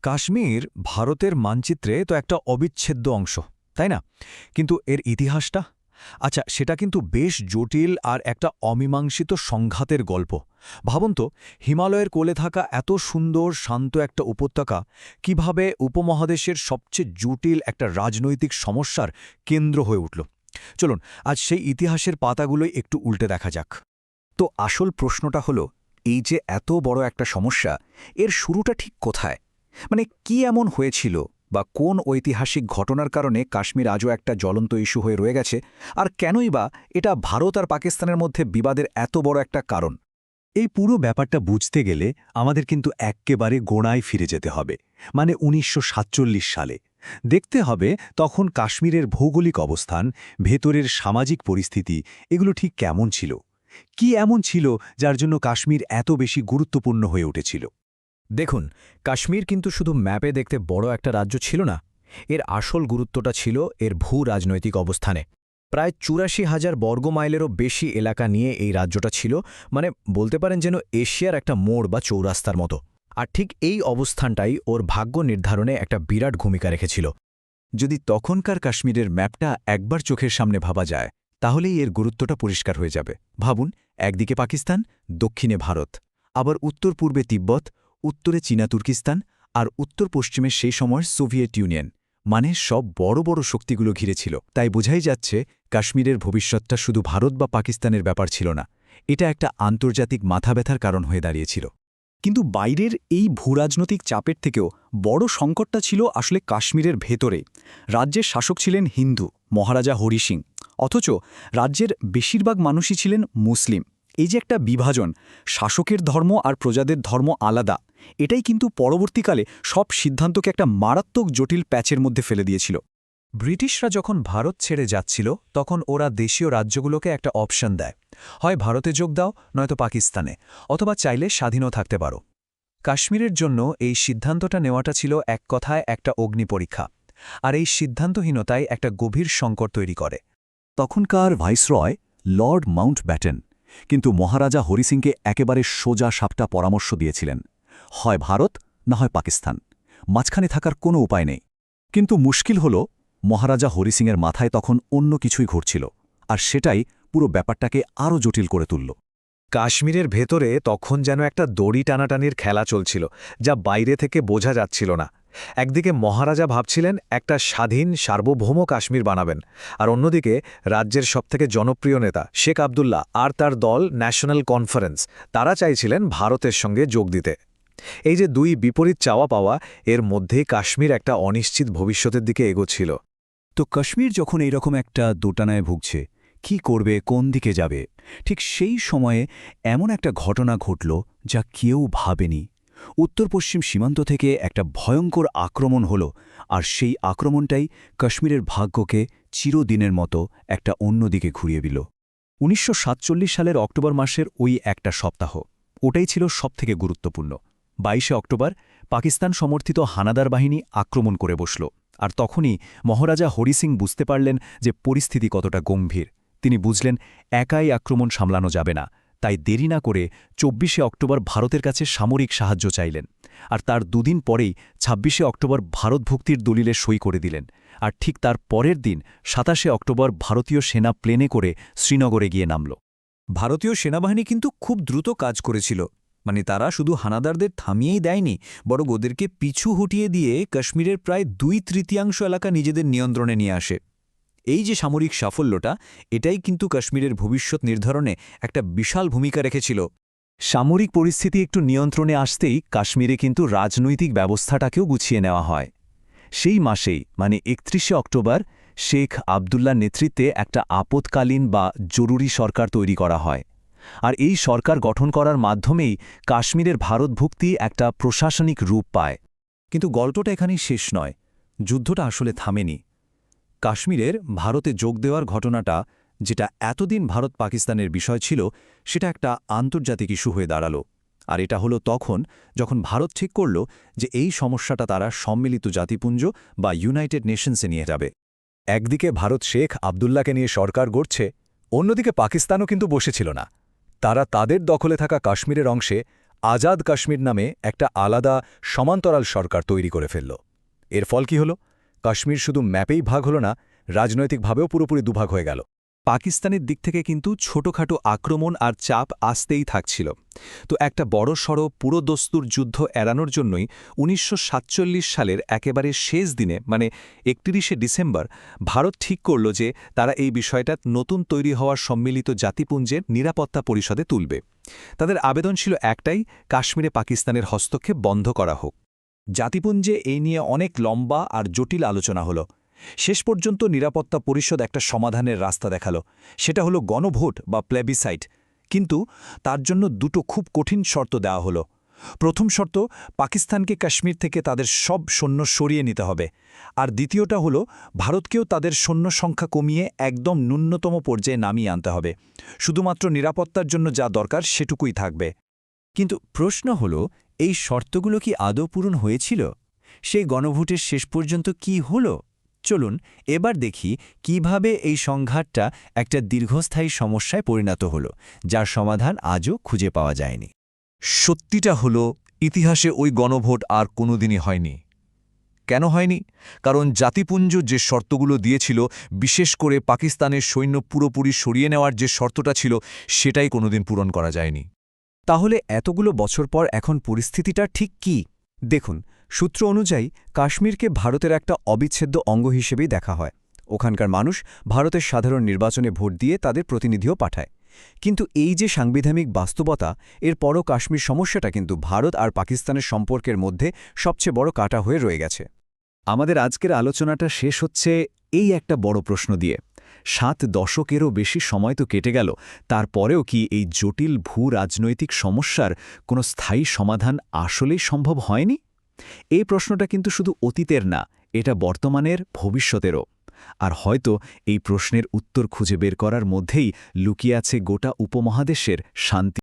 কাশ্মীর ভারতের মানচিত্রে তো একটা অবিচ্ছেদ্য অংশ, তাই না? কিন্তু এর ইতিহাসটা, আচ্ছা, সেটা কিন্তু বেশ জটিল আর একটা অমীমাংসিত সংঘাতের গল্প। ভাবুন তো, হিমালয়ের কোলে থাকা এত সুন্দর শান্ত একটা উপত্যকা কিভাবে উপমহাদেশের সবচেয়ে জটিল একটা রাজনৈতিক সমস্যার কেন্দ্র হয়ে উঠল। চলুন আজ সেই ইতিহাসের পাতাগুলোই একটু উল্টে দেখা যাক। তো আসল প্রশ্নটা হলো, এই যে এত বড় একটা সমস্যা, এর শুরুটা ঠিক কোথায়? মানে কি এমন হয়েছিল, বা কোন ঐতিহাসিক ঘটনার কারণে কাশ্মীর আজও একটা জ্বলন্ত ইস্যু হয়ে রয়ে গেছে, আর কেনই বা এটা ভারত আর পাকিস্তানের মধ্যে বিবাদের এত বড় একটা কারণ? এই পুরো ব্যাপারটা বুঝতে গেলে আমাদের কিন্তু এক্কেবারে গোড়ায় ফিরে যেতে হবে, মানে ১৯৪৭ সালে। দেখতে হবে তখন কাশ্মীরের ভৌগোলিক অবস্থান, ভেতরের সামাজিক পরিস্থিতি, এগুলো ঠিক কেমন ছিল। কি এমন ছিল যার জন্য কাশ্মীর এত বেশি গুরুত্বপূর্ণ হয়ে উঠেছিল? দেখুন, কাশ্মীর কিন্তু শুধু ম্যাপে দেখতে বড় একটা রাজ্য ছিল না, এর আসল গুরুত্বটা ছিল এর ভূ-রাজনৈতিক অবস্থানে। প্রায় ৮৪,০০০ বর্গমাইলেরও বেশি এলাকা নিয়ে এই রাজ্যটা ছিল, মানে বলতে পারেন যেন এশিয়ার একটা মোড় বা চৌরাস্তার মতো। আর ঠিক এই অবস্থানটাই ওর ভাগ্য নির্ধারণে একটা বিরাট ভূমিকা রেখেছিল। যদি তখনকার কাশ্মীরের ম্যাপটা একবার চোখের সামনে ভাবা যায়, তাহলেই এর গুরুত্বটা পরিষ্কার হয়ে যাবে। ভাবুন, একদিকে পাকিস্তান, দক্ষিণে ভারত, আবার উত্তর পূর্বে তিব্বত, উত্তরে চীনা তুর্কিস্তান, আর উত্তর পশ্চিমে সেই সময়ের সোভিয়েত ইউনিয়ন। মানে সব বড় বড় শক্তিগুলো ঘিরেছিল। তাই বোঝাই যাচ্ছে কাশ্মীরের ভবিষ্যৎটা শুধু ভারত বা পাকিস্তানের ব্যাপার ছিল না, এটা একটা আন্তর্জাতিক মাথাব্যথার কারণ হয়ে দাঁড়িয়েছিল। কিন্তু বাইরের এই ভূরাজনৈতিক চাপের থেকেও বড় সংকটটা ছিল আসলে কাশ্মীরের ভেতরে। রাজ্যের শাসক ছিলেন হিন্দু, মহারাজা হরি সিং, অথচ রাজ্যের বেশিরভাগ মানুষই ছিলেন মুসলিম। এই যে একটা বিভাজন, শাসকের ধর্ম আর প্রজাদের ধর্ম আলাদা, এটাই কিন্তু পরবর্তীকালে সব সিদ্ধান্তকে একটা মারাত্মক জটিল প্যাচের মধ্যে ফেলে দিয়েছিল। ব্রিটিশরা যখন ভারত ছেড়ে যাচ্ছিল, তখন ওরা দেশীয় রাজ্যগুলোকে একটা অপশন দেয়, হয় ভারতে যোগ দাও, নয়তো পাকিস্তানে, অথবা চাইলে স্বাধীনও থাকতে পারো। কাশ্মীরের জন্য এই সিদ্ধান্তটা নেওয়াটা ছিল এক কথায় একটা অগ্নিপরীক্ষা, আর এই সিদ্ধান্তহীনতাই একটা গভীর সংকট তৈরি করে। তখনকার ভাইসরয় লর্ড মাউন্টব্যাটেন কিন্তু মহারাজা হরি সিংকে একেবারে সোজা সাপটা পরামর্শ দিয়েছিলেন, হয় ভারত না হয় পাকিস্তান, মাঝখানে থাকার কোনো উপায় নেই। কিন্তু মুশকিল হল, মহারাজা হরি সিংয়ের মাথায় তখন অন্য কিছুই ঘুরছিল, আর সেটাই পুরো ব্যাপারটাকে আরও জটিল করে তুলল। কাশ্মীরের ভেতরে তখন যেন একটা দড়ি টানাটানির খেলা চলছিল, যা বাইরে থেকে বোঝা যাচ্ছিল না। একদিকে মহারাজা ভাবছিলেন একটা স্বাধীন সার্বভৌম কাশ্মীর বানাবেন, আর অন্যদিকে রাজ্যের সবথেকে জনপ্রিয় নেতা শেখ আবদুল্লাহ আর তার দল ন্যাশনাল কনফারেন্স, তারা চাইছিলেন ভারতের সঙ্গে যোগ দিতে। এই যে দুই বিপরীত চাওয়া পাওয়া, এর মধ্যেই কাশ্মীর একটা অনিশ্চিত ভবিষ্যতের দিকে এগোচ্ছিল। তো কাশ্মীর যখন এইরকম একটা দোটানায় ভুগছে, কি করবে, কোন দিকে যাবে, ঠিক সেই সময়ে এমন একটা ঘটনা ঘটল যা কেউ ভাবেনি। উত্তর পশ্চিম সীমান্ত থেকে একটা ভয়ঙ্কর আক্রমণ হল, আর সেই আক্রমণটাই কাশ্মীরের ভাগ্যকে চিরদিনের মতো একটা অন্যদিকে ঘুরিয়ে দিল। ১৯৪৭ সালের অক্টোবর মাসের ওই একটা সপ্তাহ, ওটাই ছিল সবথেকে গুরুত্বপূর্ণ। ২২শে অক্টোবর পাকিস্তান সমর্থিত হানাদার বাহিনী আক্রমণ করে বসল, আর তখনই মহারাজা হরি সিং বুঝতে পারলেন যে পরিস্থিতি কতটা গম্ভীর। তিনি বুঝলেন একাই আক্রমণ সামলানো যাবে না, তাই দেরি না করে ২৪শে অক্টোবর ভারতের কাছে সামরিক সাহায্য চাইলেন। আর তার দুদিন পরেই ২৬শে অক্টোবর ভারতভুক্তির দলিলে সই করে দিলেন। আর ঠিক তার পরের দিন ২৭শে অক্টোবর ভারতীয় সেনা প্লেনে করে শ্রীনগরে গিয়ে নামল। ভারতীয় সেনাবাহিনী কিন্তু খুব দ্রুত কাজ করেছিল, মানে তারা শুধু হানাদারদের থামিয়েই দেয়নি, বরং ওদেরকে পিছু হটিয়ে দিয়ে কাশ্মীরের প্রায় ২/৩ এলাকা নিজেদের নিয়ন্ত্রণে নিয়ে আসে। এই যে সামরিক সাফল্যটা, এটাই কিন্তু কাশ্মীরের ভবিষ্যৎ নির্ধারণে একটা বিশাল ভূমিকা রেখেছিল। সামরিক পরিস্থিতি একটু নিয়ন্ত্রণে আসতেই কাশ্মীরে কিন্তু রাজনৈতিক ব্যবস্থাটাকেও গুছিয়ে নেওয়া হয়। সেই মাসেই, মানে ৩১শে অক্টোবর, শেখ আবদুল্লার নেতৃত্বে একটা আপৎকালীন বা জরুরি সরকার তৈরি করা হয়। আর এই সরকার গঠন করার মাধ্যমেই কাশ্মীরের ভারতভুক্তি একটা প্রশাসনিক রূপ পায়। কিন্তু গল্পটা এখানেই শেষ নয়, যুদ্ধটা আসলে থামেনি। কাশ্মীরের ভারতে যোগ দেওয়ার ঘটনাটা, যেটা এতদিন ভারত পাকিস্তানের বিষয় ছিল, সেটা একটা আন্তর্জাতিক ইস্যু হয়ে দাঁড়াল। আর এটা হলো তখন যখন ভারত ঠিক করল যে এই সমস্যাটা তারা সম্মিলিত জাতিপুঞ্জ বা ইউনাইটেড নেশনসে নিয়ে যাবে। একদিকে ভারত শেখ আবদুল্লাকে নিয়ে সরকার গড়ছে, অন্যদিকে পাকিস্তানও কিন্তু বসেছিল না। তারা তাদের দখলে থাকা কাশ্মীরের অংশে আজাদ কাশ্মীর নামে একটা আলাদা সমান্তরাল সরকার তৈরি করে ফেলল। এর ফল কি হল? কাশ্মীর শুধু ম্যাপেই ভাগ হল না, রাজনৈতিকভাবেও পুরোপুরি দুভাগ হয়ে গেল। পাকিস্তানের দিক থেকে কিন্তু ছোটখাটো আক্রমণ আর চাপ আসতেই থাকছিল। তো একটা বড়সড় পুরোদস্তুর যুদ্ধ এড়ানোর জন্যই ১৯৪৭ সালের একেবারে শেষ দিনে মানে ৩১শে ডিসেম্বর ভারত ঠিক করল যে তারা এই বিষয়টা নতুন তৈরি হওয়া সম্মিলিত জাতিপুঞ্জের নিরাপত্তা পরিষদে তুলবে। তাদের আবেদন ছিল একটাই, কাশ্মীরে পাকিস্তানের হস্তক্ষেপ বন্ধ করা হোক। জাতিপুঞ্জে এই নিয়ে অনেক লম্বা আর জটিল আলোচনা হলো। শেষ পর্যন্ত নিরাপত্তা পরিষদ একটা সমাধানের রাস্তা দেখালো, সেটা হলো গণভোট বা প্লেবিসাইট। কিন্তু তার জন্য দুটো খুব কঠিন শর্ত দেওয়া হলো। প্রথম শর্ত, পাকিস্তানকে কাশ্মীর থেকে তাদের সব সৈন্য সরিয়ে নিতে হবে, আর দ্বিতীয়টা হলো ভারতকেও তাদের সৈন্য সংখ্যা কমিয়ে একদম ন্যূনতম পর্যায়ে নামিয়ে আনতে হবে। শুধুমাত্র নিরাপত্তার জন্য যা দরকার সেটুকুই থাকবে। কিন্তু প্রশ্ন হল, এই শর্তগুলো কি আদৌ পূরণ হয়েছিল? সেই গণভোটের শেষ পর্যন্ত কি হল? চলুন এবার দেখি কিভাবে এই সংঘাতটা একটা দীর্ঘস্থায়ী সমস্যায় পরিণত হল, যার সমাধান আজও খুঁজে পাওয়া যায়নি। সত্যিটা হলো, ইতিহাসে ওই গণভোট আর কোনোদিনই হয়নি। কেন হয়নি? কারণ জাতিপুঞ্জ যে শর্তগুলো দিয়েছিল, বিশেষ করে পাকিস্তানের সৈন্য পুরোপুরি সরিয়ে নেওয়ার যে শর্তটা ছিল, সেটাই কোনোদিন পূরণ করা যায়নি। তাহলে এতগুলো বছর পর এখন পরিস্থিতিটা ঠিক কি? দেখুন, সূত্র অনুযায়ী কাশ্মীরকে ভারতের একটা অবিচ্ছেদ্য অঙ্গ হিসেবেই দেখা হয়। ওখানকার মানুষ ভারতের সাধারণ নির্বাচনে ভোট দিয়ে তাদের প্রতিনিধিও পাঠায়। কিন্তু এই যে সাংবিধানিক বাস্তবতা, এর পরও কাশ্মীর সমস্যাটা কিন্তু ভারত আর পাকিস্তানের সম্পর্কের মধ্যে সবচেয়ে বড় কাঁটা হয়ে রয়ে গেছে। আমাদের আজকের আলোচনাটা শেষ হচ্ছে এই একটা বড় প্রশ্ন দিয়ে। ৭ দশকেরও বেশি সময় তো কেটে গেল, তারপরেও কি এই জটিল ভূ-রাজনৈতিক সমস্যার কোনো স্থায়ী সমাধান আসলেই সম্ভব হয়নি? এই প্রশ্নটা কিন্তু শুধু অতীতের না, এটা বর্তমানের, ভবিষ্যতেরও। আর হয়তো এই প্রশ্নের উত্তর খুঁজে বের করার মধ্যেই লুকিয়ে আছে গোটা উপমহাদেশের শান্তি।